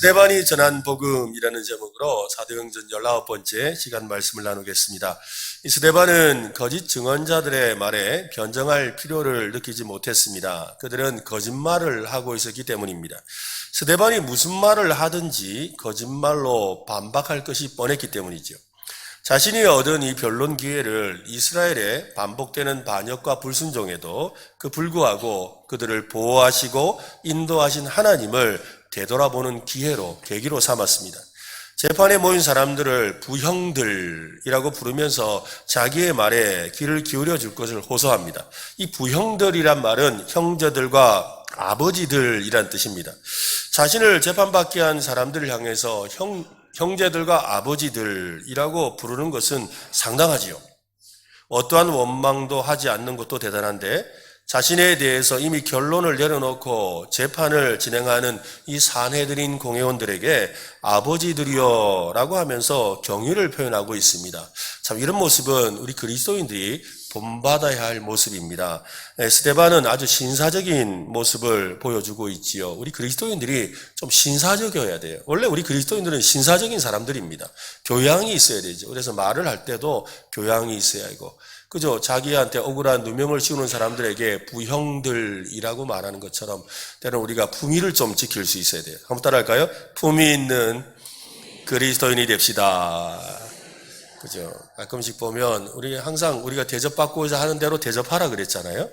스데반이 전한 복음이라는 제목으로 사도행전 19번째 시간 말씀을 나누겠습니다. 이 스데반은 거짓 증언자들의 말에 변정할 필요를 느끼지 못했습니다. 그들은 거짓말을 하고 있었기 때문입니다. 스데반이 무슨 말을 하든지 거짓말로 반박할 것이 뻔했기 때문이죠. 자신이 얻은 이 변론 기회를 이스라엘의 반복되는 반역과 불순종에도 불구하고 그들을 보호하시고 인도하신 하나님을 되돌아보는 계기로 삼았습니다. 재판에 모인 사람들을 부형들이라고 부르면서 자기의 말에 귀를 기울여 줄 것을 호소합니다. 이 부형들이란 말은 형제들과 아버지들이란 뜻입니다. 자신을 재판받게 한 사람들을 향해서 형제들과 아버지들이라고 부르는 것은 상당하지요. 어떠한 원망도 하지 않는 것도 대단한데 자신에 대해서 이미 결론을 내려놓고 재판을 진행하는 이 산헤드린 공회원들에게 아버지들이여 라고 하면서 경의를 표현하고 있습니다. 참 이런 모습은 우리 그리스도인들이 본받아야 할 모습입니다. 스데반은 아주 신사적인 모습을 보여주고 있지요. 우리 그리스도인들이 좀 신사적이어야 돼요. 원래 우리 그리스도인들은 신사적인 사람들입니다. 교양이 있어야 되죠. 그래서 말을 할 때도 교양이 있어야 하고, 그죠? 자기한테 억울한 누명을 씌우는 사람들에게 부형들이라고 말하는 것처럼 때로는 우리가 품위를 좀 지킬 수 있어야 돼요. 한번 따라할까요? 품위 있는 그리스도인이 됩시다. 그죠? 가끔씩 보면 항상 우리가 대접받고자 하는 대로 대접하라 그랬잖아요.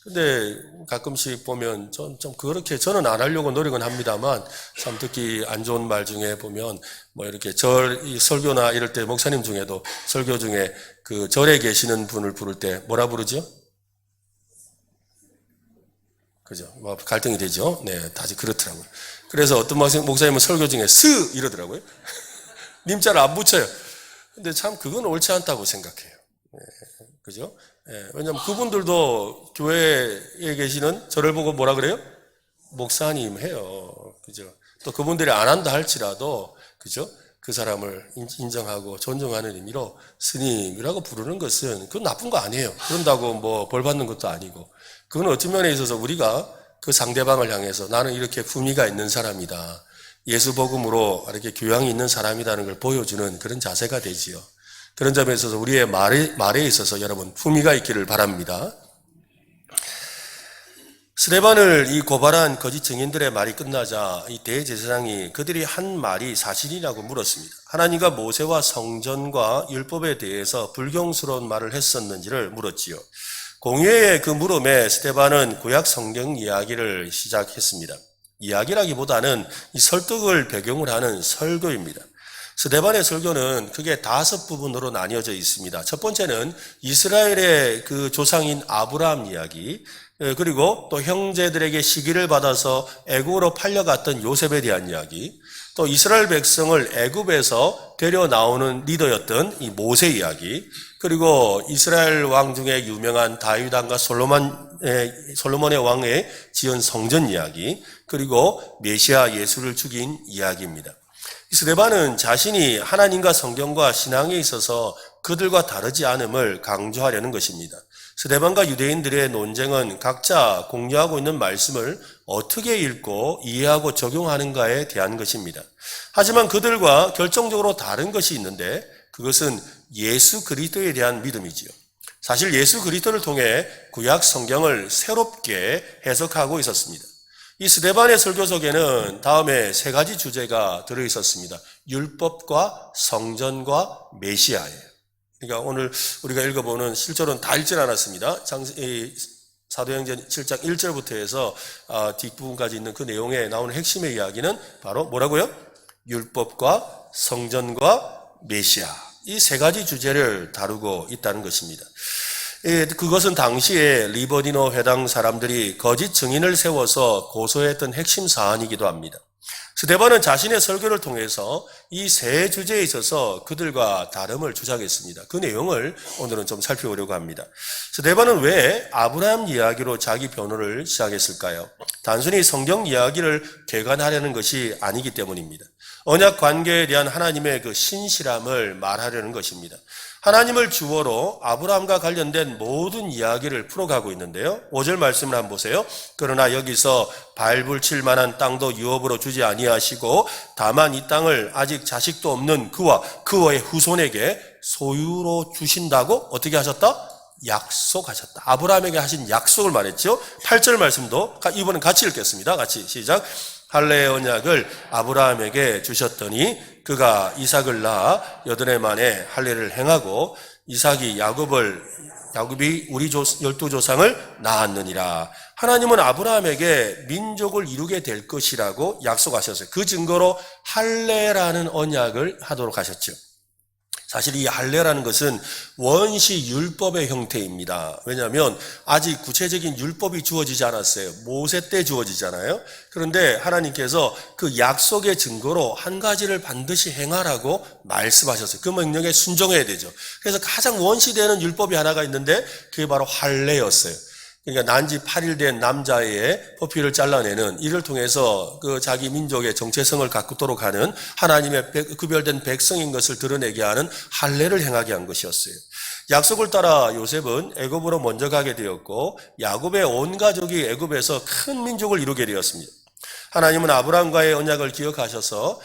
근데 가끔씩 보면 좀 그렇게 저는 안 하려고 노력은 합니다만 참 듣기 안 좋은 말 중에 보면 이렇게 설교나 이럴 때 목사님 중에도 설교 중에 그 절에 계시는 분을 부를 때 뭐라 부르죠? 그죠? 갈등이 되죠? 네, 다시 그렇더라고요. 그래서 어떤 목사님은 설교 중에 이러더라고요. 님자를 안 붙여요. 근데 참 그건 옳지 않다고 생각해요. 그죠? 왜냐하면 그분들도 교회에 계시는 저를 보고 뭐라 그래요? 목사님 해요. 그죠? 또 그분들이 안 한다 할지라도, 그죠? 그 사람을 인정하고 존중하는 의미로 스님이라고 부르는 것은 그건 나쁜 거 아니에요. 그런다고 벌 받는 것도 아니고. 그건 어떤 면에 있어서 우리가 그 상대방을 향해서 나는 이렇게 품위가 있는 사람이다. 예수 복음으로 이렇게 교양이 있는 사람이라는 걸 보여주는 그런 자세가 되지요. 그런 점에 있어서 우리의 말에 있어서 여러분 품위가 있기를 바랍니다. 스데반을 이 고발한 거짓 증인들의 말이 끝나자 이 대제사장이 그들이 한 말이 사실이라고 물었습니다. 하나님과 모세와 성전과 율법에 대해서 불경스러운 말을 했었는지를 물었지요. 공회의 그 물음에 스데반은 구약 성경 이야기를 시작했습니다. 이야기라기보다는 이 설득을 배경으로 하는 설교입니다. 스데반의 설교는 크게 5부분으로 나뉘어져 있습니다. 첫 번째는 이스라엘의 그 조상인 아브라함 이야기, 그리고 또 형제들에게 시기를 받아서 애굽으로 팔려갔던 요셉에 대한 이야기, 또 이스라엘 백성을 애굽에서 데려 나오는 리더였던 이 모세 이야기, 그리고 이스라엘 왕 중에 유명한 다윗 왕과 솔로몬의 왕에 지은 성전 이야기, 그리고 메시아 예수를 죽인 이야기입니다. 스데반은 자신이 하나님과 성경과 신앙에 있어서 그들과 다르지 않음을 강조하려는 것입니다. 스데반과 유대인들의 논쟁은 각자 공유하고 있는 말씀을 어떻게 읽고 이해하고 적용하는가에 대한 것입니다. 하지만 그들과 결정적으로 다른 것이 있는데 그것은 예수 그리스도에 대한 믿음이지요. 사실 예수 그리스도를 통해 구약 성경을 새롭게 해석하고 있었습니다. 이 스데반의 설교 속에는 다음에 3가지 주제가 들어있었습니다. 율법과 성전과 메시아예요. 그러니까 오늘 우리가 읽어보는 실절은 다 읽질 않았습니다. 사도행전 7장 1절부터 해서 뒷부분까지 있는 그 내용에 나오는 핵심의 이야기는 바로 뭐라고요? 율법과 성전과 메시아. 이 3가지 주제를 다루고 있다는 것입니다. 그것은 당시에 리버디노 회당 사람들이 거짓 증인을 세워서 고소했던 핵심 사안이기도 합니다. 스데반은 자신의 설교를 통해서 이 3 주제에 있어서 그들과 다름을 주장했습니다. 그 내용을 오늘은 좀 살펴보려고 합니다. 스데반은 왜 아브라함 이야기로 자기 변호를 시작했을까요? 단순히 성경 이야기를 개관하려는 것이 아니기 때문입니다. 언약 관계에 대한 하나님의 그 신실함을 말하려는 것입니다. 하나님을 주어로 아브라함과 관련된 모든 이야기를 풀어가고 있는데요. 5절 말씀을 한번 보세요. 그러나 여기서 발불칠 만한 땅도 유업으로 주지 아니하시고 다만 이 땅을 아직 자식도 없는 그와 그의 후손에게 소유로 주신다고 어떻게 하셨다? 약속하셨다. 아브라함에게 하신 약속을 말했죠. 8절 말씀도 이번엔 같이 읽겠습니다. 같이 시작. 할례의 언약을 아브라함에게 주셨더니 그가 이삭을 낳아 8해 만에 할례를 행하고 이삭이 야곱이 우리 12조상을 낳았느니라. 하나님은 아브라함에게 민족을 이루게 될 것이라고 약속하셨어요. 그 증거로 할례라는 언약을 하도록 하셨죠. 사실 이 할례라는 것은 원시 율법의 형태입니다. 왜냐하면 아직 구체적인 율법이 주어지지 않았어요. 모세 때 주어지잖아요. 그런데 하나님께서 그 약속의 증거로 한 가지를 반드시 행하라고 말씀하셨어요. 그 명령에 순종해야 되죠. 그래서 가장 원시되는 율법이 하나가 있는데 그게 바로 할례였어요. 그러니까 난지 8일 된 남자의 포피를 잘라내는 이를 통해서 그 자기 민족의 정체성을 갖도록 하는 하나님의 구별된 백성인 것을 드러내게 하는 할례를 행하게 한 것이었어요. 약속을 따라 요셉은 애굽으로 먼저 가게 되었고 야곱의 온 가족이 애굽에서 큰 민족을 이루게 되었습니다. 하나님은 아브라함과의 언약을 기억하셔서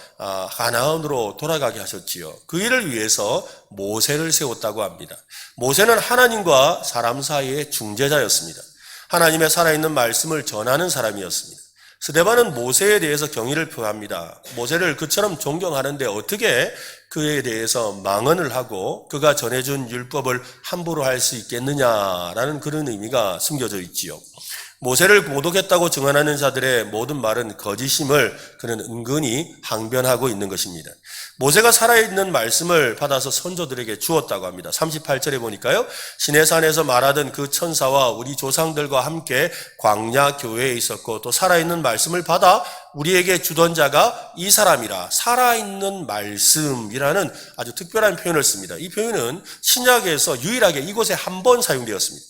가나안으로 돌아가게 하셨지요. 그 일을 위해서 모세를 세웠다고 합니다. 모세는 하나님과 사람 사이의 중재자였습니다. 하나님의 살아있는 말씀을 전하는 사람이었습니다. 스데반은 모세에 대해서 경의를 표합니다. 모세를 그처럼 존경하는데 어떻게 그에 대해서 망언을 하고 그가 전해준 율법을 함부로 할 수 있겠느냐라는 그런 의미가 숨겨져 있지요. 모세를 모독했다고 증언하는 자들의 모든 말은 거짓임을 그는 은근히 항변하고 있는 것입니다. 모세가 살아있는 말씀을 받아서 선조들에게 주었다고 합니다. 38절에 보니까요. 시내산에서 말하던 그 천사와 우리 조상들과 함께 광야 교회에 있었고 또 살아있는 말씀을 받아 우리에게 주던 자가 이 사람이라. 살아있는 말씀이라는 아주 특별한 표현을 씁니다. 이 표현은 신약에서 유일하게 이곳에 한 번 사용되었습니다.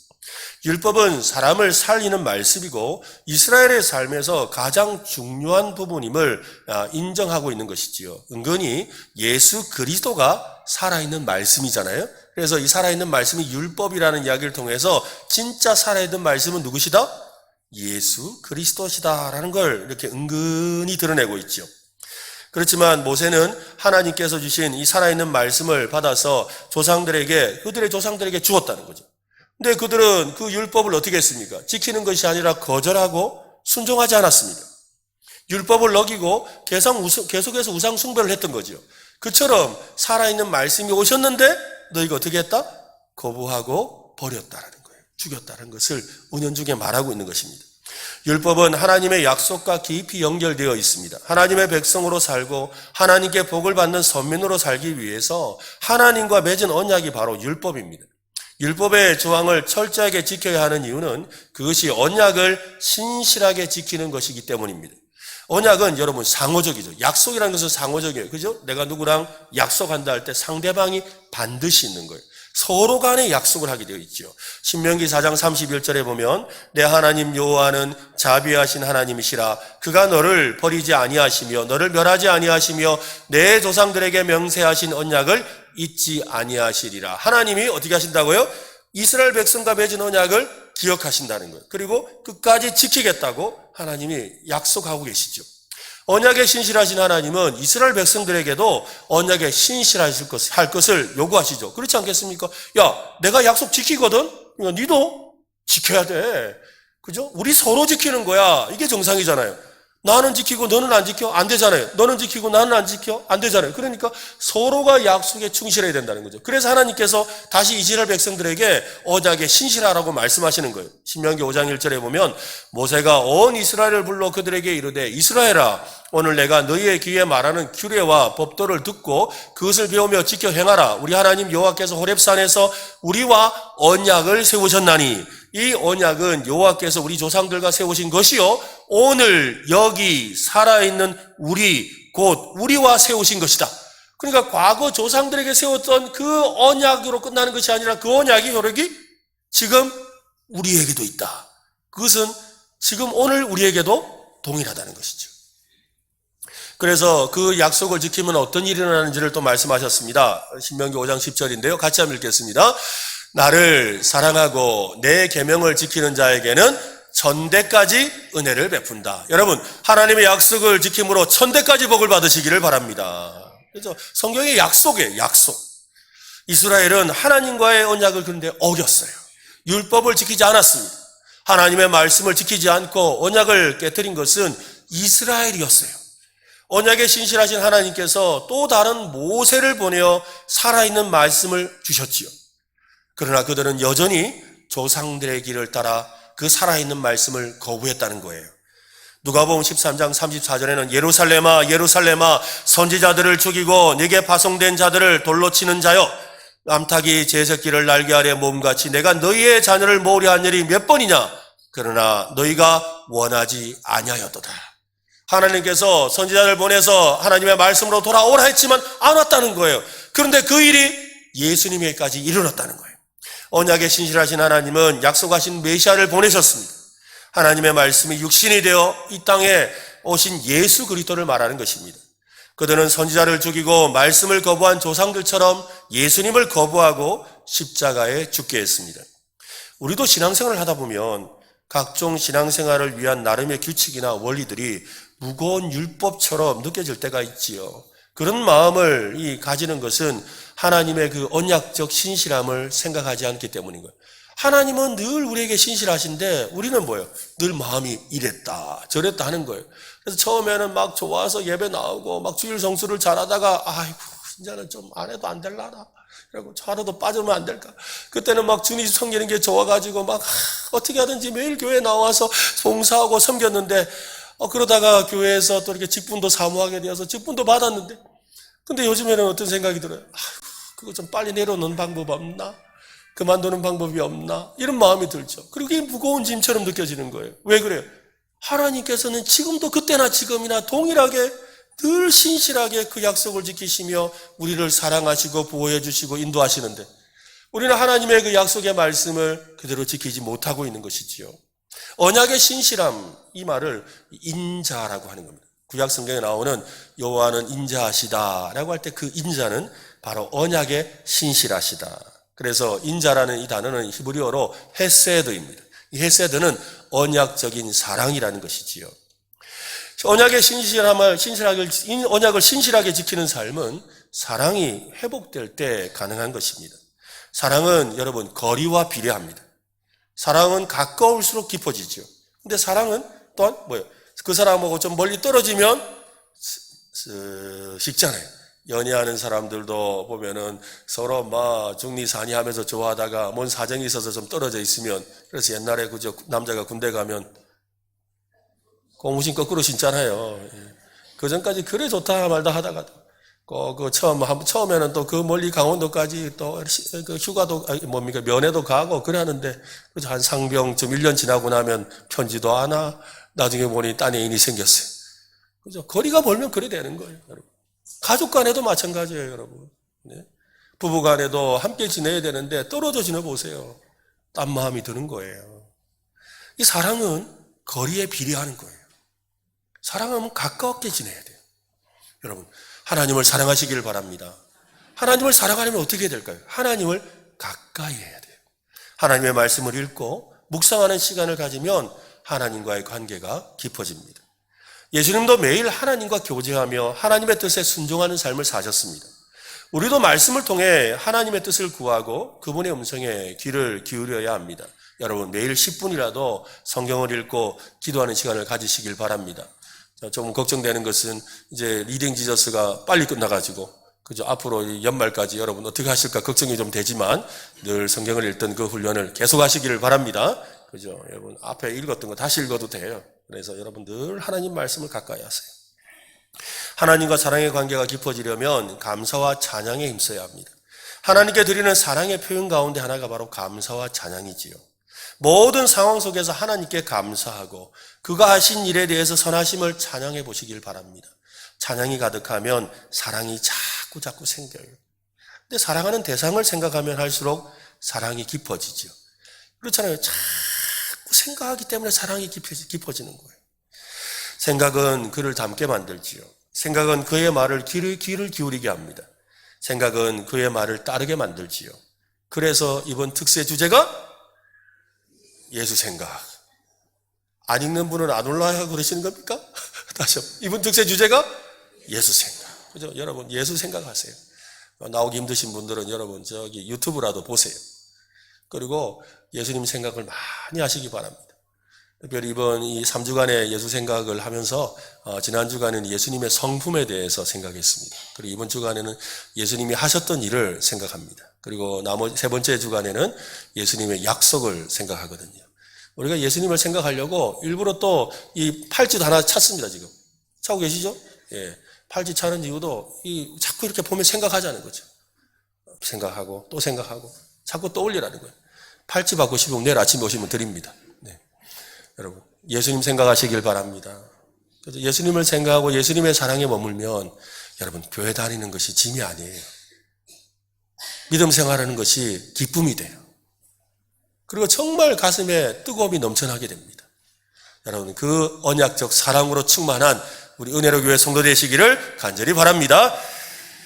율법은 사람을 살리는 말씀이고 이스라엘의 삶에서 가장 중요한 부분임을 인정하고 있는 것이지요. 은근히 예수 그리스도가 살아있는 말씀이잖아요. 그래서 이 살아있는 말씀이 율법이라는 이야기를 통해서 진짜 살아있는 말씀은 누구시다? 예수 그리스도시다라는 걸 이렇게 은근히 드러내고 있죠. 그렇지만 모세는 하나님께서 주신 이 살아있는 말씀을 받아서 그들의 조상들에게 주었다는 거죠. 근데 그들은 그 율법을 어떻게 했습니까? 지키는 것이 아니라 거절하고 순종하지 않았습니다. 율법을 어기고 계속해서 우상 숭배를 했던 거죠. 그처럼 살아있는 말씀이 오셨는데 너희가 어떻게 했다? 거부하고 버렸다라는 거예요. 죽였다는 것을 은연중에 말하고 있는 것입니다. 율법은 하나님의 약속과 깊이 연결되어 있습니다. 하나님의 백성으로 살고 하나님께 복을 받는 선민으로 살기 위해서 하나님과 맺은 언약이 바로 율법입니다. 율법의 조항을 철저하게 지켜야 하는 이유는 그것이 언약을 신실하게 지키는 것이기 때문입니다. 언약은 여러분 상호적이죠. 약속이라는 것은 상호적이에요. 그죠? 내가 누구랑 약속한다 할 때 상대방이 반드시 있는 거예요. 서로 간에 약속을 하게 되어 있죠. 신명기 4장 31절에 보면 내 하나님 여호와는 자비하신 하나님이시라. 그가 너를 버리지 아니하시며 너를 멸하지 아니하시며 내 조상들에게 명세하신 언약을 잊지 아니하시리라. 하나님이 어떻게 하신다고요? 이스라엘 백성과 맺은 언약을 기억하신다는 거예요. 그리고 끝까지 지키겠다고 하나님이 약속하고 계시죠. 언약에 신실하신 하나님은 이스라엘 백성들에게도 언약에 신실할 것을 요구하시죠. 그렇지 않겠습니까? 야, 내가 약속 지키거든? 그러니까 니도 지켜야 돼. 그죠? 우리 서로 지키는 거야. 이게 정상이잖아요. 나는 지키고 너는 안 지켜? 안 되잖아요. 너는 지키고 나는 안 지켜? 안 되잖아요. 그러니까 서로가 약속에 충실해야 된다는 거죠. 그래서 하나님께서 다시 이스라엘 백성들에게 언약에 신실하라고 말씀하시는 거예요. 신명기 5장 1절에 보면 모세가 온 이스라엘을 불러 그들에게 이르되 이스라엘아 오늘 내가 너희의 귀에 말하는 규례와 법도를 듣고 그것을 배우며 지켜 행하라. 우리 하나님 여호와께서 호렙산에서 우리와 언약을 세우셨나니 이 언약은 여호와께서 우리 조상들과 세우신 것이요 오늘 여기 살아있는 우리 곧 우리와 세우신 것이다. 그러니까 과거 조상들에게 세웠던 그 언약으로 끝나는 것이 아니라 그 언약의 효력이 지금 우리에게도 있다. 그것은 지금 오늘 우리에게도 동일하다는 것이죠. 그래서 그 약속을 지키면 어떤 일이 일어나는지를 또 말씀하셨습니다. 신명기 5장 10절인데요. 같이 한번 읽겠습니다. 나를 사랑하고 내 계명을 지키는 자에게는 천대까지 은혜를 베푼다. 여러분, 하나님의 약속을 지킴으로 천대까지 복을 받으시기를 바랍니다. 그래서 성경의 약속이에요. 약속. 이스라엘은 하나님과의 언약을 그런데 어겼어요. 율법을 지키지 않았습니다. 하나님의 말씀을 지키지 않고 언약을 깨뜨린 것은 이스라엘이었어요. 언약에 신실하신 하나님께서 또 다른 모세를 보내어 살아있는 말씀을 주셨지요. 그러나 그들은 여전히 조상들의 길을 따라 그 살아있는 말씀을 거부했다는 거예요. 누가복음 13장 34절에는 예루살렘아 예루살렘아 선지자들을 죽이고 네게 파송된 자들을 돌로 치는 자여 암탉이 제 새끼를 날개 아래 몸같이 내가 너희의 자녀를 모으려 한 일이 몇 번이냐 그러나 너희가 원하지 아니하였도다. 하나님께서 선지자를 보내서 하나님의 말씀으로 돌아오라 했지만 안 왔다는 거예요. 그런데 그 일이 예수님에게까지 이르렀다는 거예요. 언약에 신실하신 하나님은 약속하신 메시아를 보내셨습니다. 하나님의 말씀이 육신이 되어 이 땅에 오신 예수 그리스도를 말하는 것입니다. 그들은 선지자를 죽이고 말씀을 거부한 조상들처럼 예수님을 거부하고 십자가에 죽게 했습니다. 우리도 신앙생활을 하다 보면 각종 신앙생활을 위한 나름의 규칙이나 원리들이 무거운 율법처럼 느껴질 때가 있지요. 그런 마음을 가지는 것은 하나님의 그 언약적 신실함을 생각하지 않기 때문인 거예요. 하나님은 늘 우리에게 신실하신데 우리는 뭐예요? 늘 마음이 이랬다 저랬다 하는 거예요. 그래서 처음에는 막 좋아서 예배 나오고 막 주일 성수를 잘하다가 아이고 이제는 좀 안 해도 안 될라나 그리고 하루도 빠지면 안 될까. 그때는 막 주님 섬기는 게 좋아가지고 막 어떻게 하든지 매일 교회에 나와서 봉사하고 섬겼는데 그러다가 교회에서 또 이렇게 직분도 사모하게 되어서 직분도 받았는데 근데 요즘에는 어떤 생각이 들어요? 그거 좀 빨리 내려놓는 방법 없나? 그만두는 방법이 없나? 이런 마음이 들죠. 그리고 이게 무거운 짐처럼 느껴지는 거예요. 왜 그래요? 하나님께서는 지금도 그때나 지금이나 동일하게 늘 신실하게 그 약속을 지키시며 우리를 사랑하시고 보호해 주시고 인도하시는데 우리는 하나님의 그 약속의 말씀을 그대로 지키지 못하고 있는 것이지요. 언약의 신실함, 이 말을 인자라고 하는 겁니다. 구약 성경에 나오는 여호와는 인자하시다라고 할 때 그 인자는 바로 언약의 신실하시다. 그래서 인자라는 이 단어는 히브리어로 헤세드입니다. 이 헤세드는 언약적인 사랑이라는 것이지요. 언약의 언약을 신실하게 지키는 삶은 사랑이 회복될 때 가능한 것입니다. 사랑은 여러분 거리와 비례합니다. 사랑은 가까울수록 깊어지죠. 근데 사랑은 또한 뭐예요? 그 사람하고 좀 멀리 떨어지면 식잖아요. 연애하는 사람들도 보면은 서로 막 중리산이 하면서 좋아하다가 뭔 사정이 있어서 좀 떨어져 있으면 그래서 옛날에 그저 남자가 군대 가면 고무신 거꾸로 신잖아요. 그 전까지 그래 좋다 말다 하다가 처음에는 또 그 멀리 강원도까지 또 그 휴가도 면회도 가고 그래 하는데 한 상병 좀 1년 지나고 나면 편지도 안 와. 나중에 보니 딴 애인이 생겼어요. 그죠? 거리가 멀면 그래 되는 거예요, 여러분. 가족 간에도 마찬가지예요, 여러분. 네? 부부 간에도 함께 지내야 되는데 떨어져 지내보세요. 딴 마음이 드는 거예요. 이 사랑은 거리에 비례하는 거예요. 사랑하면 가깝게 지내야 돼요. 여러분, 하나님을 사랑하시길 바랍니다. 하나님을 사랑하려면 어떻게 해야 될까요? 하나님을 가까이 해야 돼요. 하나님의 말씀을 읽고 묵상하는 시간을 가지면 하나님과의 관계가 깊어집니다. 예수님도 매일 하나님과 교제하며 하나님의 뜻에 순종하는 삶을 사셨습니다. 우리도 말씀을 통해 하나님의 뜻을 구하고 그분의 음성에 귀를 기울여야 합니다. 여러분 매일 10분이라도 성경을 읽고 기도하는 시간을 가지시길 바랍니다. 좀 걱정되는 것은 이제 리딩 지저스가 빨리 끝나가지고 그죠? 앞으로 연말까지 여러분 어떻게 하실까 걱정이 좀 되지만 늘 성경을 읽던 그 훈련을 계속 하시기를 바랍니다. 그죠? 여러분 앞에 읽었던 거 다시 읽어도 돼요. 그래서 여러분 늘 하나님 말씀을 가까이 하세요. 하나님과 사랑의 관계가 깊어지려면 감사와 찬양에 힘써야 합니다. 하나님께 드리는 사랑의 표현 가운데 하나가 바로 감사와 찬양이지요. 모든 상황 속에서 하나님께 감사하고 그가 하신 일에 대해서 선하심을 찬양해 보시길 바랍니다. 찬양이 가득하면 사랑이 자꾸 생겨요. 근데 사랑하는 대상을 생각하면 할수록 사랑이 깊어지죠. 그렇잖아요. 자꾸 생각하기 때문에 사랑이 깊어지는 거예요. 생각은 그를 닮게 만들지요. 생각은 그의 말을 귀를 기울이게 합니다. 생각은 그의 말을 따르게 만들지요. 그래서 이번 특세 주제가 예수 생각. 안 읽는 분은 안 올라야 그러시는 겁니까? 다시 한번. 이번 특세 주제가 예수 생각. 그죠? 여러분, 예수 생각하세요. 나오기 힘드신 분들은 여러분, 저기 유튜브라도 보세요. 그리고 예수님 생각을 많이 하시기 바랍니다. 특별히 이번 이 3주간의 예수 생각을 하면서 지난 주간에는 예수님의 성품에 대해서 생각했습니다. 그리고 이번 주간에는 예수님이 하셨던 일을 생각합니다. 그리고 나머지 세 번째 주간에는 예수님의 약속을 생각하거든요. 우리가 예수님을 생각하려고 일부러 또 이 팔찌도 하나 찾습니다, 지금. 찾고 계시죠? 예. 팔찌 차는 이유도 자꾸 이렇게 보면 생각하자는 거죠. 생각하고 또 생각하고 자꾸 떠올리라는 거예요. 팔찌 받고 싶으면 내일 아침에 오시면 드립니다. 네. 여러분, 예수님 생각하시길 바랍니다. 그래서 예수님을 생각하고 예수님의 사랑에 머물면 여러분, 교회 다니는 것이 짐이 아니에요. 믿음 생활하는 것이 기쁨이 돼요. 그리고 정말 가슴에 뜨거움이 넘쳐나게 됩니다. 여러분, 그 언약적 사랑으로 충만한 우리 은혜로 교회 성도 되시기를 간절히 바랍니다.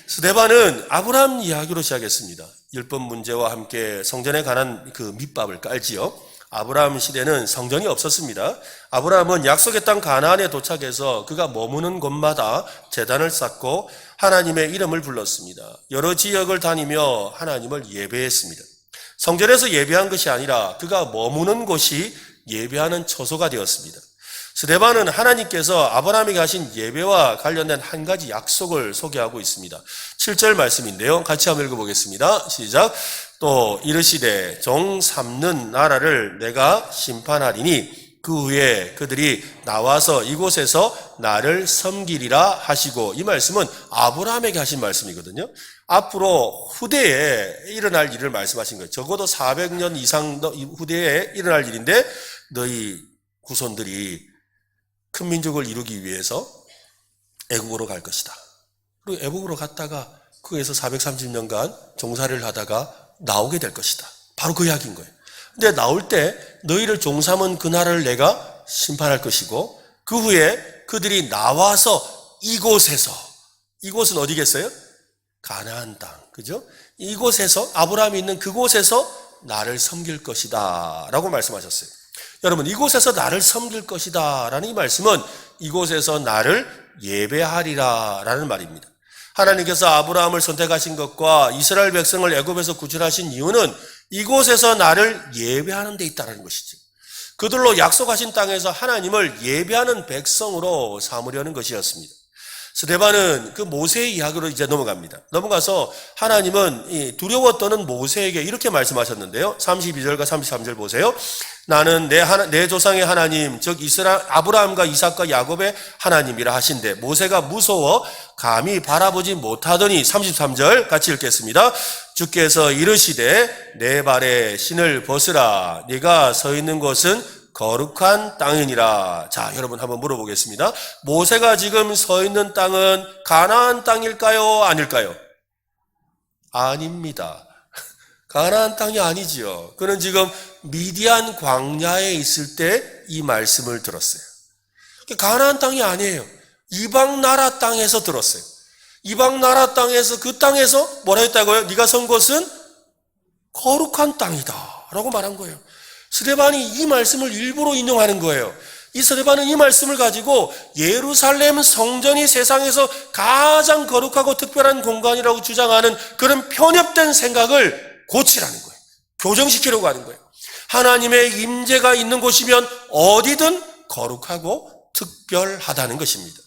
스데반은 아브라함 이야기로 시작했습니다. 율법 문제와 함께 성전에 관한 그 밑밥을 깔지요. 아브라함 시대는 성전이 없었습니다. 아브라함은 약속의 땅 가나안에 도착해서 그가 머무는 곳마다 제단을 쌓고 하나님의 이름을 불렀습니다. 여러 지역을 다니며 하나님을 예배했습니다. 성전에서 예배한 것이 아니라 그가 머무는 곳이 예배하는 처소가 되었습니다. 스데반은 하나님께서 아브라함에게 하신 예배와 관련된 한 가지 약속을 소개하고 있습니다. 7절 말씀인데요. 같이 한번 읽어보겠습니다. 시작. 또 이르시되 종 삼는 나라를 내가 심판하리니 그 후에 그들이 나와서 이곳에서 나를 섬기리라 하시고, 이 말씀은 아브라함에게 하신 말씀이거든요. 앞으로 후대에 일어날 일을 말씀하신 거예요. 적어도 400년 이상 후대에 일어날 일인데 너희 후손들이 큰 민족을 이루기 위해서 애국으로 갈 것이다. 그리고 애국으로 갔다가 거기에서 430년간 종살이를 하다가 나오게 될 것이다. 바로 그 이야기인 거예요. 근데 나올 때 너희를 종삼은 그 나라를 내가 심판할 것이고, 그 후에 그들이 나와서 이곳에서, 이곳은 어디겠어요? 가나안 땅, 그죠? 이곳에서, 아브라함이 있는 그곳에서 나를 섬길 것이다 라고 말씀하셨어요. 여러분, 이곳에서 나를 섬길 것이다 라는 이 말씀은 이곳에서 나를 예배하리라 라는 말입니다. 하나님께서 아브라함을 선택하신 것과 이스라엘 백성을 애굽에서 구출하신 이유는 이곳에서 나를 예배하는 데 있다는 것이죠. 그들로 약속하신 땅에서 하나님을 예배하는 백성으로 삼으려는 것이었습니다. 스데반은 그 모세의 이야기로 이제 넘어갑니다. 넘어가서 하나님은 두려워 떠는 모세에게 이렇게 말씀하셨는데요. 32절과 33절 보세요. 나는 내 조상의 하나님, 즉 아브라함과 이삭과 야곱의 하나님이라 하신대 모세가 무서워 감히 바라보지 못하더니, 33절 같이 읽겠습니다. 주께서 이르시되 내 발에 신을 벗으라. 네가 서 있는 곳은 거룩한 땅이니라. 자, 여러분 한번 물어보겠습니다. 모세가 지금 서 있는 땅은 가나안 땅일까요? 아닐까요? 아닙니다. 가나안 땅이 아니지요. 그는 지금 미디안 광야에 있을 때 이 말씀을 들었어요. 가나안 땅이 아니에요. 이방 나라 땅에서 들었어요. 이방 나라 땅에서, 그 땅에서 뭐라 했다고요? 네가 선 곳은 거룩한 땅이다 라고 말한 거예요. 스데반이 이 말씀을 일부러 인용하는 거예요. 이 스데반은 이 말씀을 가지고 예루살렘 성전이 세상에서 가장 거룩하고 특별한 공간이라고 주장하는 그런 편협된 생각을 고치라는 거예요. 교정시키려고 하는 거예요. 하나님의 임재가 있는 곳이면 어디든 거룩하고 특별하다는 것입니다.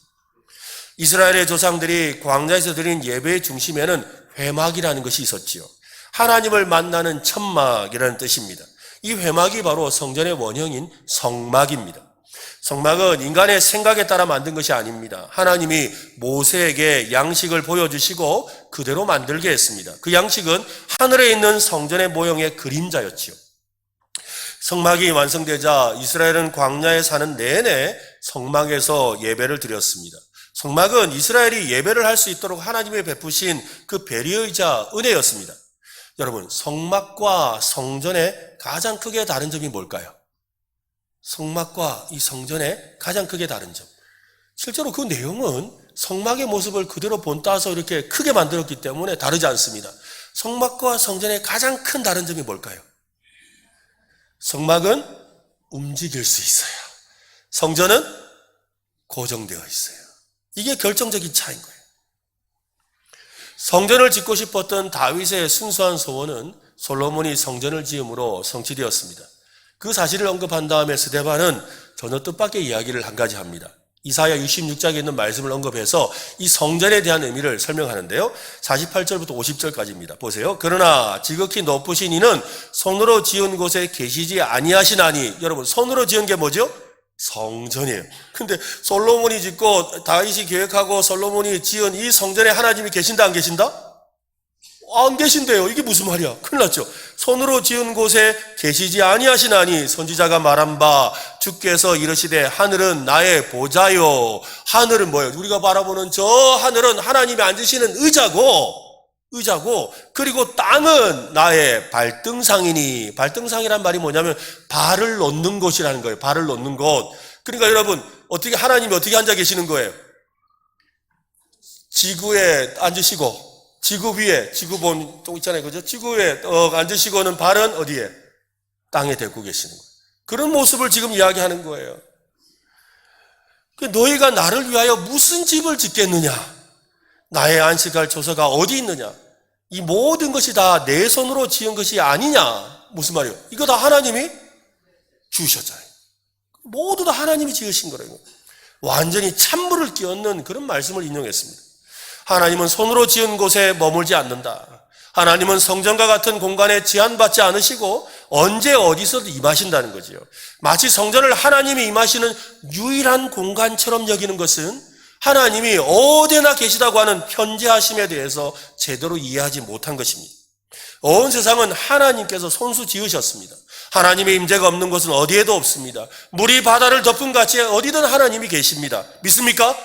이스라엘의 조상들이 광야에서 드린 예배의 중심에는 회막이라는 것이 있었지요. 하나님을 만나는 천막이라는 뜻입니다. 이 회막이 바로 성전의 원형인 성막입니다. 성막은 인간의 생각에 따라 만든 것이 아닙니다. 하나님이 모세에게 양식을 보여주시고 그대로 만들게 했습니다. 그 양식은 하늘에 있는 성전의 모형의 그림자였지요. 성막이 완성되자 이스라엘은 광야에 사는 내내 성막에서 예배를 드렸습니다. 성막은 이스라엘이 예배를 할 수 있도록 하나님이 베푸신 그 배려이자 은혜였습니다. 여러분, 성막과 성전의 가장 크게 다른 점이 뭘까요? 성막과 이 성전의 가장 크게 다른 점. 실제로 그 내용은 성막의 모습을 그대로 본따서 이렇게 크게 만들었기 때문에 다르지 않습니다. 성막과 성전의 가장 큰 다른 점이 뭘까요? 성막은 움직일 수 있어요. 성전은 고정되어 있어요. 이게 결정적인 차이인 거예요. 성전을 짓고 싶었던 다윗의 순수한 소원은 솔로몬이 성전을 지음으로 성취되었습니다. 그 사실을 언급한 다음에 스데반은 전혀 뜻밖의 이야기를 한 가지 합니다. 이사야 66장에 있는 말씀을 언급해서 이 성전에 대한 의미를 설명하는데요. 48절부터 50절까지입니다. 보세요. 그러나 지극히 높으신 이는 손으로 지은 곳에 계시지 아니하시나니. 여러분, 손으로 지은 게 뭐죠? 성전이에요. 근데 솔로몬이 짓고 다윗이 계획하고 솔로몬이 지은 이 성전에 하나님이 계신다 안 계신다? 안 계신대요. 이게 무슨 말이야? 큰일 났죠. 손으로 지은 곳에 계시지 아니하시나니 선지자가 말한 바 주께서 이르시되 하늘은 나의 보좌요. 하늘은 뭐예요? 우리가 바라보는 저 하늘은 하나님이 앉으시는 의자고 그리고 땅은 나의 발등상이니. 발등상이란 말이 뭐냐면 발을 놓는 곳이라는 거예요. 발을 놓는 곳. 그러니까 여러분 어떻게 하나님이 어떻게 앉아 계시는 거예요? 지구에 앉으시고 지구 위에, 지구본 또 있잖아요. 그죠? 지구 위에 앉으시고는 발은 어디에? 땅에 대고 계시는 거예요. 그런 모습을 지금 이야기하는 거예요. 너희가 나를 위하여 무슨 집을 짓겠느냐? 나의 안식할 조서가 어디 있느냐? 이 모든 것이 다 내 손으로 지은 것이 아니냐? 무슨 말이에요? 이거 다 하나님이 주셨잖아요. 모두 다 하나님이 지으신 거라고. 완전히 찬물을 끼얹는 그런 말씀을 인용했습니다. 하나님은 손으로 지은 곳에 머물지 않는다. 하나님은 성전과 같은 공간에 제한받지 않으시고 언제 어디서도 임하신다는 거지요. 마치 성전을 하나님이 임하시는 유일한 공간처럼 여기는 것은 하나님이 어디나 계시다고 하는 편재하심에 대해서 제대로 이해하지 못한 것입니다. 온 세상은 하나님께서 손수 지으셨습니다. 하나님의 임재가 없는 곳은 어디에도 없습니다. 물이 바다를 덮은 같이 어디든 하나님이 계십니다. 믿습니까?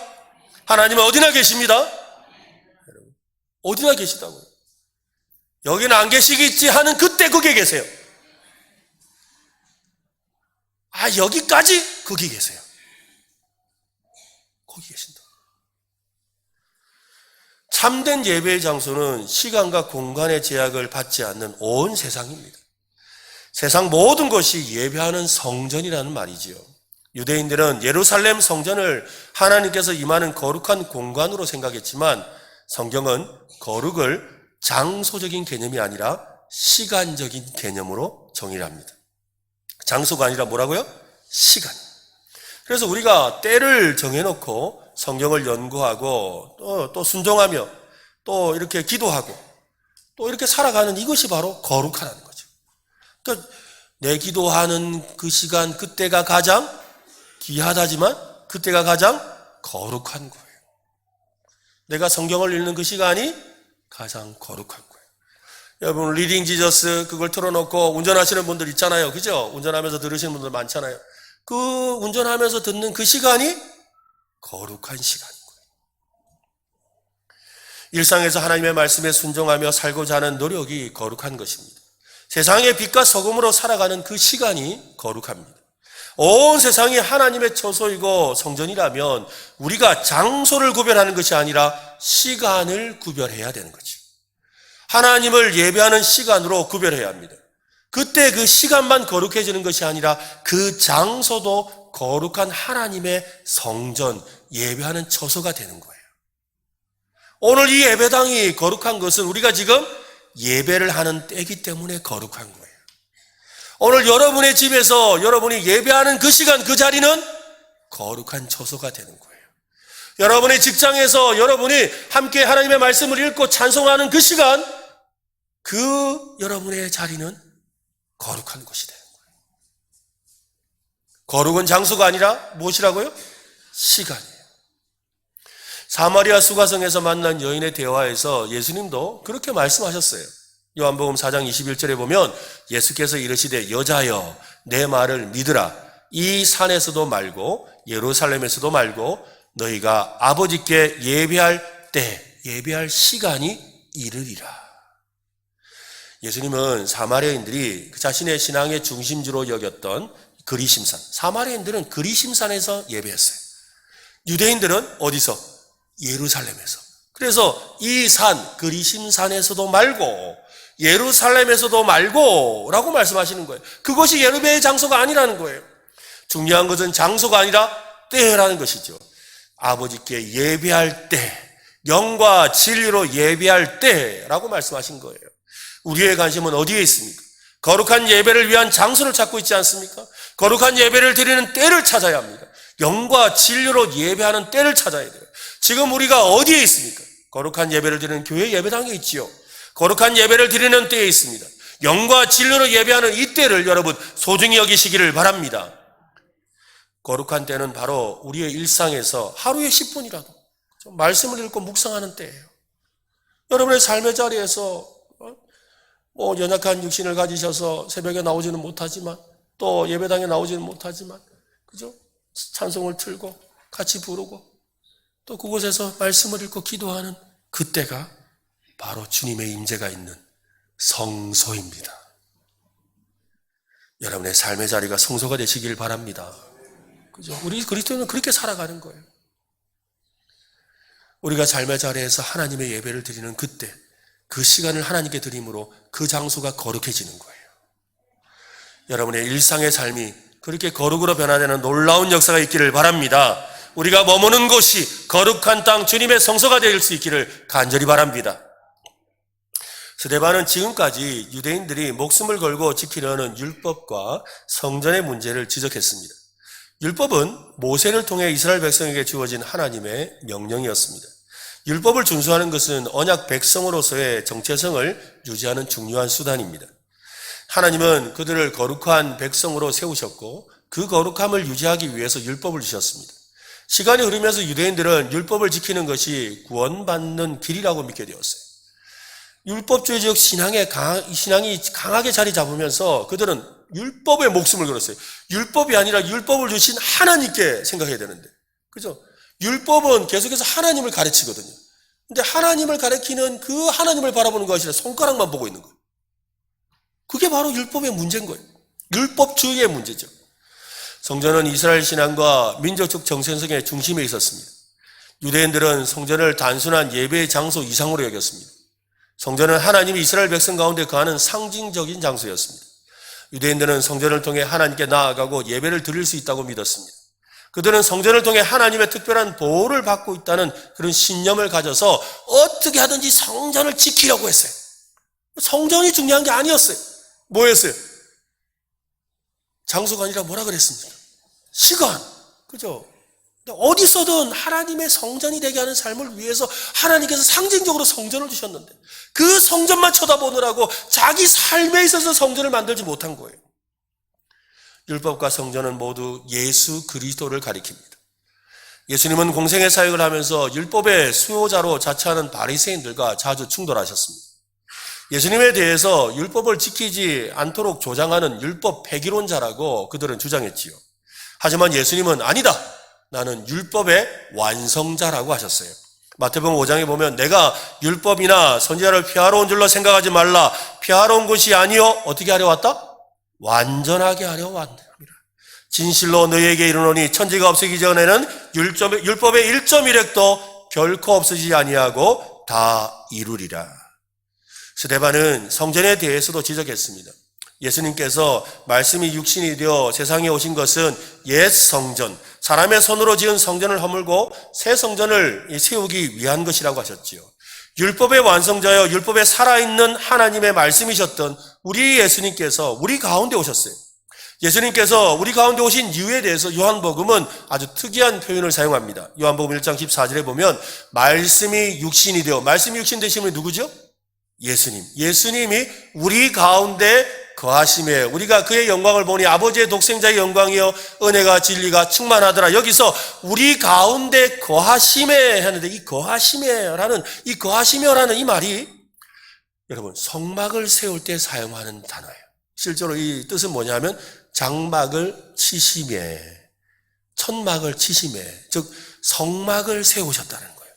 하나님은 어디나 계십니다. 어디나 계시다고요. 여기는 안 계시겠지 하는 그때 거기에 계세요. 여기까지 거기 계세요. 거기 계신다. 참된 예배의 장소는 시간과 공간의 제약을 받지 않는 온 세상입니다. 세상 모든 것이 예배하는 성전이라는 말이지요. 유대인들은 예루살렘 성전을 하나님께서 임하는 거룩한 공간으로 생각했지만 성경은 거룩을 장소적인 개념이 아니라 시간적인 개념으로 정의를 합니다. 장소가 아니라 뭐라고요? 시간. 그래서 우리가 때를 정해놓고 성경을 연구하고 또 순종하며 또 이렇게 기도하고 또 이렇게 살아가는 이것이 바로 거룩하다는 거죠. 그러니까 내 기도하는 그 시간, 그때가 가장 귀하다지만 그때가 가장 거룩한 거예요. 내가 성경을 읽는 그 시간이 가장 거룩한 거예요. 여러분 리딩 지저스 그걸 틀어놓고 운전하시는 분들 있잖아요. 그죠? 운전하면서 들으시는 분들 많잖아요. 그 운전하면서 듣는 그 시간이 거룩한 시간인 거예요. 일상에서 하나님의 말씀에 순종하며 살고자 하는 노력이 거룩한 것입니다. 세상의 빛과 소금으로 살아가는 그 시간이 거룩합니다. 온 세상이 하나님의 처소이고 성전이라면 우리가 장소를 구별하는 것이 아니라 시간을 구별해야 되는 거죠. 하나님을 예배하는 시간으로 구별해야 합니다. 그때 그 시간만 거룩해지는 것이 아니라 그 장소도 거룩한 하나님의 성전, 예배하는 처소가 되는 거예요. 오늘 이 예배당이 거룩한 것은 우리가 지금 예배를 하는 때이기 때문에 거룩한 거예요. 오늘 여러분의 집에서 여러분이 예배하는 그 시간, 그 자리는 거룩한 처소가 되는 거예요. 여러분의 직장에서 여러분이 함께 하나님의 말씀을 읽고 찬송하는 그 시간, 그 여러분의 자리는 거룩한 곳이 되는 거예요. 거룩은 장소가 아니라 무엇이라고요? 시간이에요. 사마리아 수가성에서 만난 여인의 대화에서 예수님도 그렇게 말씀하셨어요. 요한복음 4장 21절에 보면 예수께서 이르시되 여자여 내 말을 믿으라. 이 산에서도 말고 예루살렘에서도 말고 너희가 아버지께 예배할 때, 예배할 시간이 이르리라. 예수님은 사마리아인들이 자신의 신앙의 중심지로 여겼던 그리심산, 사마리아인들은 그리심산에서 예배했어요. 유대인들은 어디서? 예루살렘에서. 그래서 이 산, 그리심산에서도 말고 예루살렘에서도 말고 라고 말씀하시는 거예요. 그것이 예배의 장소가 아니라는 거예요. 중요한 것은 장소가 아니라 때라는 것이죠. 아버지께 예배할 때, 영과 진리로 예배할 때라고 말씀하신 거예요. 우리의 관심은 어디에 있습니까? 거룩한 예배를 위한 장소를 찾고 있지 않습니까? 거룩한 예배를 드리는 때를 찾아야 합니다. 영과 진리로 예배하는 때를 찾아야 돼요. 지금 우리가 어디에 있습니까? 거룩한 예배를 드리는 교회 예배당에 있지요. 거룩한 예배를 드리는 때에 있습니다. 영과 진리로 예배하는 이 때를 여러분 소중히 여기시기를 바랍니다. 거룩한 때는 바로 우리의 일상에서 하루에 10분이라도 말씀을 읽고 묵상하는 때예요. 여러분의 삶의 자리에서 연약한 육신을 가지셔서 새벽에 나오지는 못하지만 또 예배당에 나오지는 못하지만 그죠? 찬송을 틀고 같이 부르고 또 그곳에서 말씀을 읽고 기도하는 그때가 바로 주님의 임재가 있는 성소입니다. 여러분의 삶의 자리가 성소가 되시길 바랍니다. 그죠? 우리 그리스도인은 그렇게 살아가는 거예요. 우리가 삶의 자리에서 하나님의 예배를 드리는 그때 그 시간을 하나님께 드림으로 그 장소가 거룩해지는 거예요. 여러분의 일상의 삶이 그렇게 거룩으로 변화되는 놀라운 역사가 있기를 바랍니다. 우리가 머무는 곳이 거룩한 땅 주님의 성소가 될 수 있기를 간절히 바랍니다. 스데반은 지금까지 유대인들이 목숨을 걸고 지키려는 율법과 성전의 문제를 지적했습니다. 율법은 모세를 통해 이스라엘 백성에게 주어진 하나님의 명령이었습니다. 율법을 준수하는 것은 언약 백성으로서의 정체성을 유지하는 중요한 수단입니다. 하나님은 그들을 거룩한 백성으로 세우셨고 그 거룩함을 유지하기 위해서 율법을 주셨습니다. 시간이 흐르면서 유대인들은 율법을 지키는 것이 구원받는 길이라고 믿게 되었어요. 율법주의적 신앙이 강하게 자리 잡으면서 그들은 율법에 목숨을 걸었어요. 율법이 아니라 율법을 주신 하나님께 생각해야 되는데. 그죠? 율법은 계속해서 하나님을 가르치거든요. 근데 하나님을 가르치는 그 하나님을 바라보는 것이 아니라 손가락만 보고 있는 거예요. 그게 바로 율법의 문제인 거예요. 율법주의의 문제죠. 성전은 이스라엘 신앙과 민족적 정체성의 중심에 있었습니다. 유대인들은 성전을 단순한 예배의 장소 이상으로 여겼습니다. 성전은 하나님이 이스라엘 백성 가운데 거하는 상징적인 장소였습니다. 유대인들은 성전을 통해 하나님께 나아가고 예배를 드릴 수 있다고 믿었습니다. 그들은 성전을 통해 하나님의 특별한 보호를 받고 있다는 그런 신념을 가져서 어떻게 하든지 성전을 지키려고 했어요. 성전이 중요한 게 아니었어요. 뭐였어요? 장소가 아니라 뭐라 그랬습니까? 시간. 그죠? 어디서든 하나님의 성전이 되게 하는 삶을 위해서 하나님께서 상징적으로 성전을 주셨는데 그 성전만 쳐다보느라고 자기 삶에 있어서 성전을 만들지 못한 거예요. 율법과 성전은 모두 예수 그리스도를 가리킵니다. 예수님은 공생의 사역을 하면서 율법의 수호자로 자처하는 바리새인들과 자주 충돌하셨습니다. 예수님에 대해서 율법을 지키지 않도록 조장하는 율법 폐기론자라고 그들은 주장했지요. 하지만 예수님은 아니다. 나는 율법의 완성자라고 하셨어요. 마태복음 5장에 보면 내가 율법이나 선지자를 피하러 온 줄로 생각하지 말라. 피하러 온 것이 아니요 어떻게 하려 왔다? 완전하게 하려 왔느니라. 진실로 너희에게 이르노니 천지가 없어지기 전에는 율법의 1.1획도 결코 없어지지 아니하고 다 이루리라. 스데반은 성전에 대해서도 지적했습니다. 예수님께서 말씀이 육신이 되어 세상에 오신 것은 옛 성전, 사람의 손으로 지은 성전을 허물고 새 성전을 세우기 위한 것이라고 하셨지요. 율법의 완성자여 율법에 살아있는 하나님의 말씀이셨던 우리 예수님께서 우리 가운데 오셨어요. 예수님께서 우리 가운데 오신 이유에 대해서 요한복음은 아주 특이한 표현을 사용합니다. 요한복음 1장 14절에 보면 말씀이 육신이 되어, 말씀이 육신 되신 분이 누구죠? 예수님. 예수님이 우리 가운데 거하심에 우리가 그의 영광을 보니 아버지의 독생자의 영광이요 은혜가 진리가 충만하더라. 여기서 우리 가운데 거하심에 하는데 이 거하심에라는 이 말이 여러분 성막을 세울 때 사용하는 단어예요. 실제로 이 뜻은 뭐냐면 장막을 치심에 천막을 치심에 즉 성막을 세우셨다는 거예요.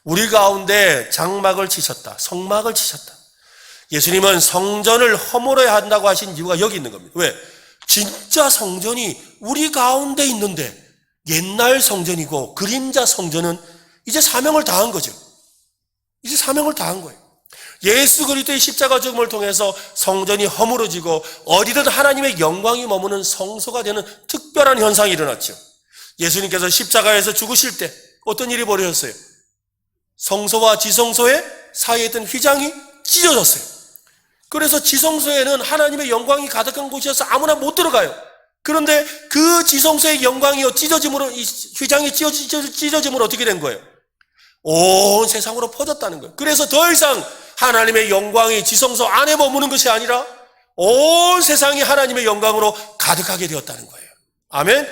우리 가운데 장막을 치셨다. 성막을 치셨다. 예수님은 성전을 허물어야 한다고 하신 이유가 여기 있는 겁니다. 왜? 진짜 성전이 우리 가운데 있는데 옛날 성전이고 그림자 성전은 이제 사명을 다한 거죠. 이제 사명을 다한 거예요. 예수 그리스도의 십자가 죽음을 통해서 성전이 허물어지고 어디든 하나님의 영광이 머무는 성소가 되는 특별한 현상이 일어났죠. 예수님께서 십자가에서 죽으실 때 어떤 일이 벌어졌어요? 성소와 지성소의 사이에 있던 휘장이 찢어졌어요. 그래서 지성소에는 하나님의 영광이 가득한 곳이어서 아무나 못 들어가요. 그런데 그 지성소의 영광이 찢어짐으로, 이 휘장이 찢어짐으로 어떻게 된 거예요? 온 세상으로 퍼졌다는 거예요. 그래서 더 이상 하나님의 영광이 지성소 안에 머무는 것이 아니라 온 세상이 하나님의 영광으로 가득하게 되었다는 거예요. 아멘?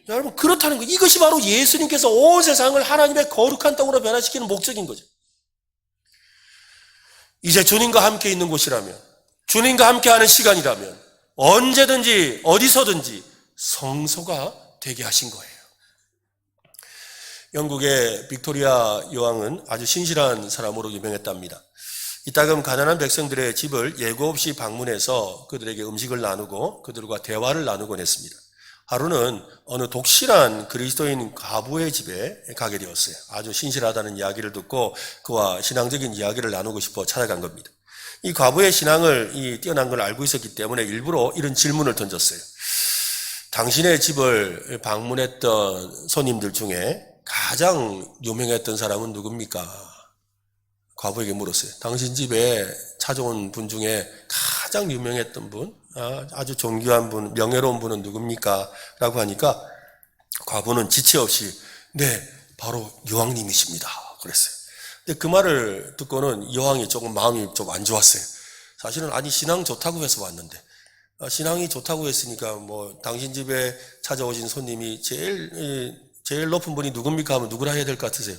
여러분, 그렇다는 거예요. 이것이 바로 예수님께서 온 세상을 하나님의 거룩한 땅으로 변화시키는 목적인 거죠. 이제 주님과 함께 있는 곳이라면, 주님과 함께하는 시간이라면 언제든지 어디서든지 성소가 되게 하신 거예요. 영국의 빅토리아 여왕은 아주 신실한 사람으로 유명했답니다. 이따금 가난한 백성들의 집을 예고 없이 방문해서 그들에게 음식을 나누고 그들과 대화를 나누곤 했습니다. 하루는 어느 독실한 그리스도인 과부의 집에 가게 되었어요. 아주 신실하다는 이야기를 듣고 그와 신앙적인 이야기를 나누고 싶어 찾아간 겁니다. 이 과부의 신앙을 뛰어난 걸 알고 있었기 때문에 일부러 이런 질문을 던졌어요. 당신의 집을 방문했던 손님들 중에 가장 유명했던 사람은 누굽니까? 과부에게 물었어요. 당신 집에 찾아온 분 중에 가장 유명했던 분, 아주 존귀한 분, 명예로운 분은 누굽니까? 라고 하니까 과부는 지체 없이 네, 바로 여왕님이십니다. 그랬어요. 근데 그 말을 듣고는 여왕이 조금 마음이 좀 안 좋았어요. 사실은 아니 신앙 좋다고 해서 왔는데 신앙이 좋다고 했으니까 뭐 당신 집에 찾아오신 손님이 제일 높은 분이 누굽니까? 하면 누구라 해야 될 것 같으세요?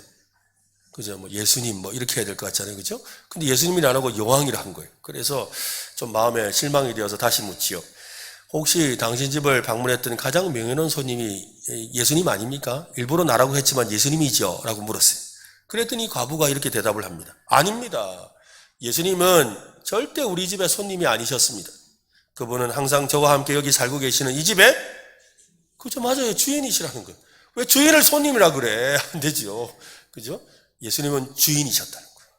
그죠? 뭐 예수님 뭐 이렇게 해야 될 것 같잖아요. 그죠? 근데 예수님이 안 하고 여왕이라 한 거예요. 그래서 좀 마음에 실망이 되어서 다시 묻지요. 혹시 당신 집을 방문했던 가장 명예로운 손님이 예수님 아닙니까? 일부러 나라고 했지만 예수님이죠? 라고 물었어요. 그랬더니 과부가 이렇게 대답을 합니다. 아닙니다. 예수님은 절대 우리 집의 손님이 아니셨습니다. 그분은 항상 저와 함께 여기 살고 계시는 이 집에 그죠? 맞아요. 주인이시라는 거예요. 왜 주인을 손님이라 그래? 안 되죠. 그죠? 예수님은 주인이셨다는 거예요.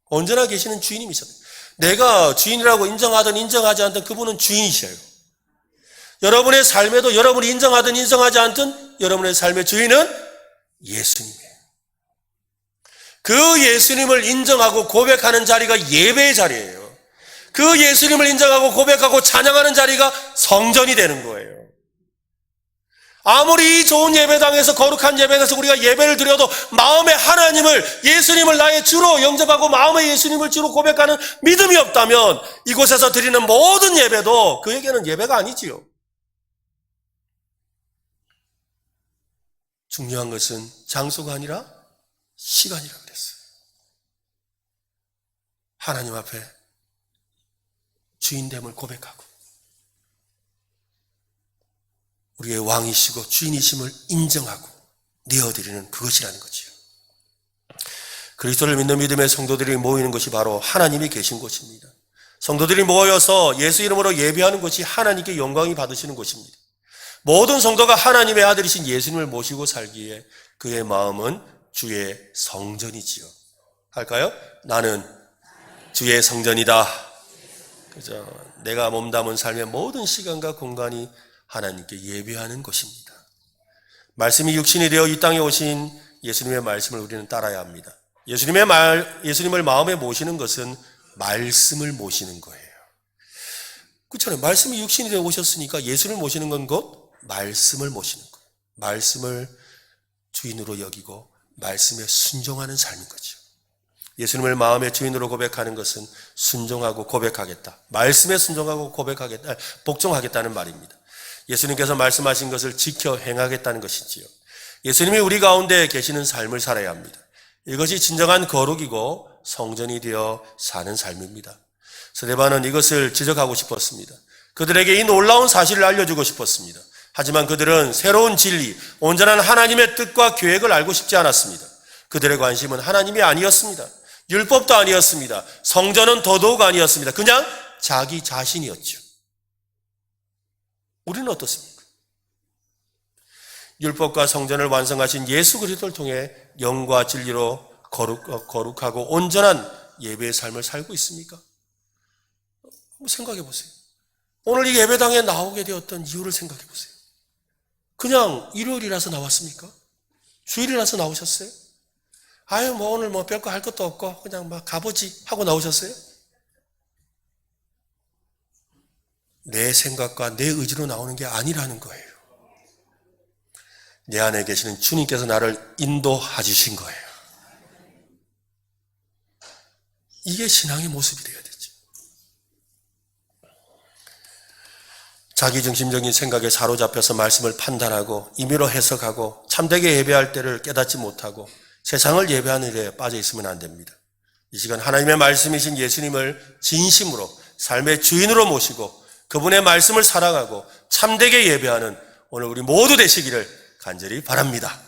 언제나 계시는 주인님이셨다. 내가 주인이라고 인정하든 인정하지 않든 그분은 주인이셔요. 여러분의 삶에도 여러분이 인정하든 인정하지 않든 여러분의 삶의 주인은 예수님이에요. 그 예수님을 인정하고 고백하는 자리가 예배의 자리예요. 그 예수님을 인정하고 고백하고 찬양하는 자리가 성전이 되는 거예요. 아무리 좋은 예배당에서 거룩한 예배당에서 우리가 예배를 드려도 마음에 하나님을 예수님을 나의 주로 영접하고 마음에 예수님을 주로 고백하는 믿음이 없다면 이곳에서 드리는 모든 예배도 그에게는 예배가 아니지요. 중요한 것은 장소가 아니라 시간이라고 그랬어요. 하나님 앞에 주인됨을 고백하고 우리의 왕이시고 주인이심을 인정하고 내어드리는 그것이라는 거지요. 그리스도를 믿는 믿음의 성도들이 모이는 것이 바로 하나님이 계신 곳입니다. 성도들이 모여서 예수 이름으로 예배하는 것이 하나님께 영광이 받으시는 곳입니다. 모든 성도가 하나님의 아들이신 예수님을 모시고 살기에 그의 마음은 주의 성전이지요. 할까요? 나는 주의 성전이다. 그죠? 내가 몸담은 삶의 모든 시간과 공간이 하나님께 예배하는 것입니다. 말씀이 육신이 되어 이 땅에 오신 예수님의 말씀을 우리는 따라야 합니다. 예수님을 마음에 모시는 것은 말씀을 모시는 거예요. 그렇잖아요. 말씀이 육신이 되어 오셨으니까 예수님을 모시는 건 곧 말씀을 모시는 거예요. 말씀을 주인으로 여기고 말씀에 순종하는 삶인 거죠. 예수님을 마음의 주인으로 고백하는 것은 순종하고 고백하겠다. 말씀에 순종하고 고백하겠다, 복종하겠다는 말입니다. 예수님께서 말씀하신 것을 지켜 행하겠다는 것이지요. 예수님이 우리 가운데 계시는 삶을 살아야 합니다. 이것이 진정한 거룩이고 성전이 되어 사는 삶입니다. 스데반은 이것을 지적하고 싶었습니다. 그들에게 이 놀라운 사실을 알려주고 싶었습니다. 하지만 그들은 새로운 진리, 온전한 하나님의 뜻과 계획을 알고 싶지 않았습니다. 그들의 관심은 하나님이 아니었습니다. 율법도 아니었습니다. 성전은 더더욱 아니었습니다. 그냥 자기 자신이었죠. 우리는 어떻습니까? 율법과 성전을 완성하신 예수 그리스도를 통해 영과 진리로 거룩하고 온전한 예배의 삶을 살고 있습니까? 한번 생각해 보세요. 오늘 이 예배당에 나오게 되었던 이유를 생각해 보세요. 그냥 일요일이라서 나왔습니까? 주일이라서 나오셨어요? 아유, 오늘 별거 할 것도 없고 그냥 가보지 하고 나오셨어요? 내 생각과 내 의지로 나오는 게 아니라는 거예요. 내 안에 계시는 주님께서 나를 인도해 주신 거예요. 이게 신앙의 모습이 되어야 되죠. 자기중심적인 생각에 사로잡혀서 말씀을 판단하고 임의로 해석하고 참되게 예배할 때를 깨닫지 못하고 세상을 예배하는 일에 빠져 있으면 안 됩니다. 이 시간 하나님의 말씀이신 예수님을 진심으로 삶의 주인으로 모시고 그분의 말씀을 사랑하고 참되게 예배하는 오늘 우리 모두 되시기를 간절히 바랍니다.